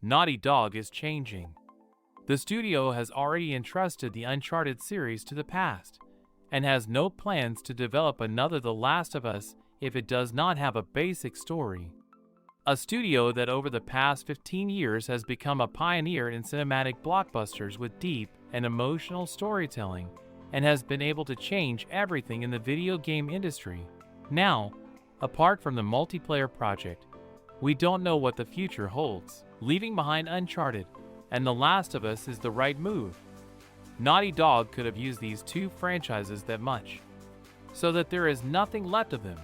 Naughty Dog is changing. The studio has already entrusted the Uncharted series to the past, and has no plans to develop another The Last of Us if it does not have a basic story. A studio that over the past 15 years has become a pioneer in cinematic blockbusters with deep and emotional storytelling, and has been able to change everything in the video game industry. Now, apart from the multiplayer project, we don't know what the future holds. Leaving behind Uncharted and The Last of Us is the right move. Naughty Dog could have used these two franchises that much, so that there is nothing left of them.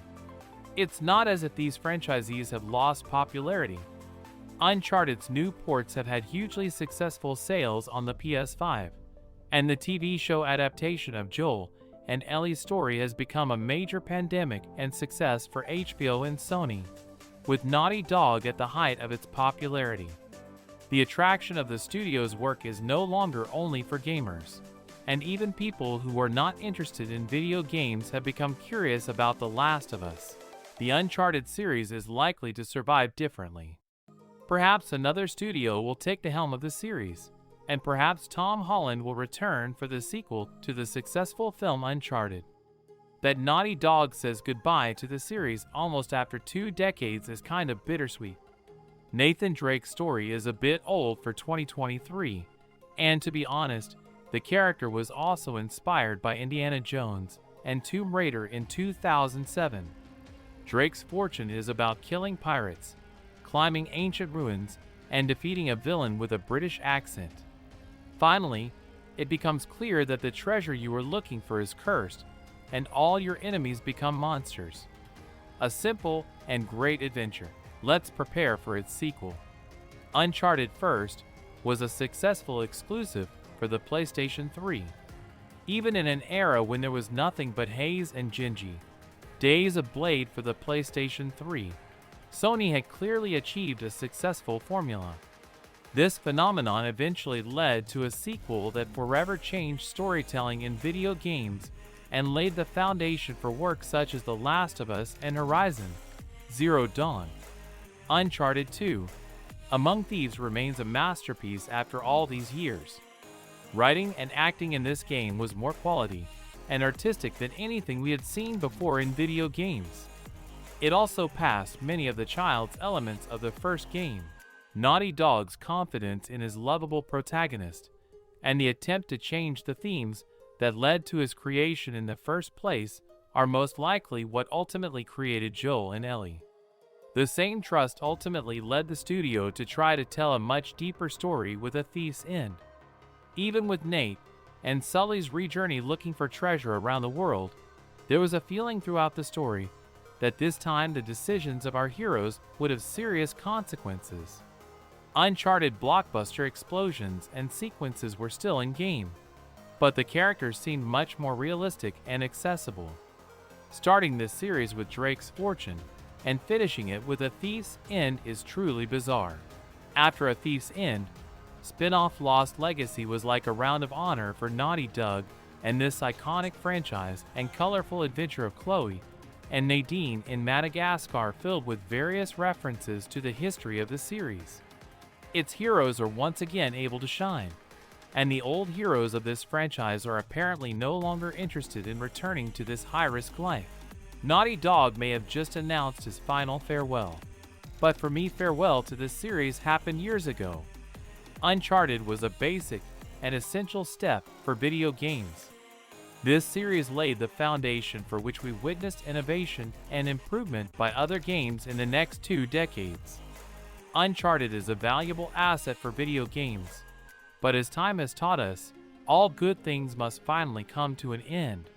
It's not as if these franchises have lost popularity. Uncharted's new ports have had hugely successful sales on the PS5, and the TV show adaptation of Joel and Ellie's story has become a major pandemic and success for HBO and Sony, with Naughty Dog at the height of its popularity. The attraction of the studio's work is no longer only for gamers, and even people who are not interested in video games have become curious about The Last of Us. The Uncharted series is likely to survive differently. Perhaps another studio will take the helm of the series, and perhaps Tom Holland will return for the sequel to the successful film Uncharted. That Naughty Dog says goodbye to the series almost after 2 decades is kind of bittersweet. Nathan Drake's story is a bit old for 2023, and to be honest, the character was also inspired by Indiana Jones and Tomb Raider in 2007. Drake's fortune is about killing pirates, climbing ancient ruins, and defeating a villain with a British accent. Finally, it becomes clear that the treasure you are looking for is cursed, and all your enemies become monsters. A simple and great adventure. Let's prepare for its sequel. Uncharted First was a successful exclusive for the PlayStation 3. Even in an era when there was nothing but haze and Gingy, Days of Blade for the PlayStation 3, Sony had clearly achieved a successful formula. This phenomenon eventually led to a sequel that forever changed storytelling in video games and laid the foundation for work such as The Last of Us and Horizon Zero Dawn. Uncharted 2, Among Thieves remains a masterpiece after all these years. Writing and acting in this game was more quality and artistic than anything we had seen before in video games. It also passed many of the child's elements of the first game. Naughty Dog's confidence in his lovable protagonist, and the attempt to change the themes that led to his creation in the first place are most likely what ultimately created Joel and Ellie. The same trust ultimately led the studio to try to tell a much deeper story with A Thief's End. Even with Nate and Sully's rejourney looking for treasure around the world, there was a feeling throughout the story that this time the decisions of our heroes would have serious consequences. Uncharted blockbuster explosions and sequences were still in game, but the characters seemed much more realistic and accessible. Starting this series with Drake's fortune and finishing it with A Thief's End is truly bizarre. After A Thief's End, spin-off Lost Legacy was like a round of honor for Naughty Dog and this iconic franchise, and colorful adventure of Chloe and Nadine in Madagascar filled with various references to the history of the series. Its heroes are once again able to shine, and the old heroes of this franchise are apparently no longer interested in returning to this high-risk life. Naughty Dog may have just announced his final farewell, but for me, farewell to this series happened years ago. Uncharted was a basic and essential step for video games. This series laid the foundation for which we witnessed innovation and improvement by other games in the next 2 decades. Uncharted is a valuable asset for video games, but as time has taught us, all good things must finally come to an end.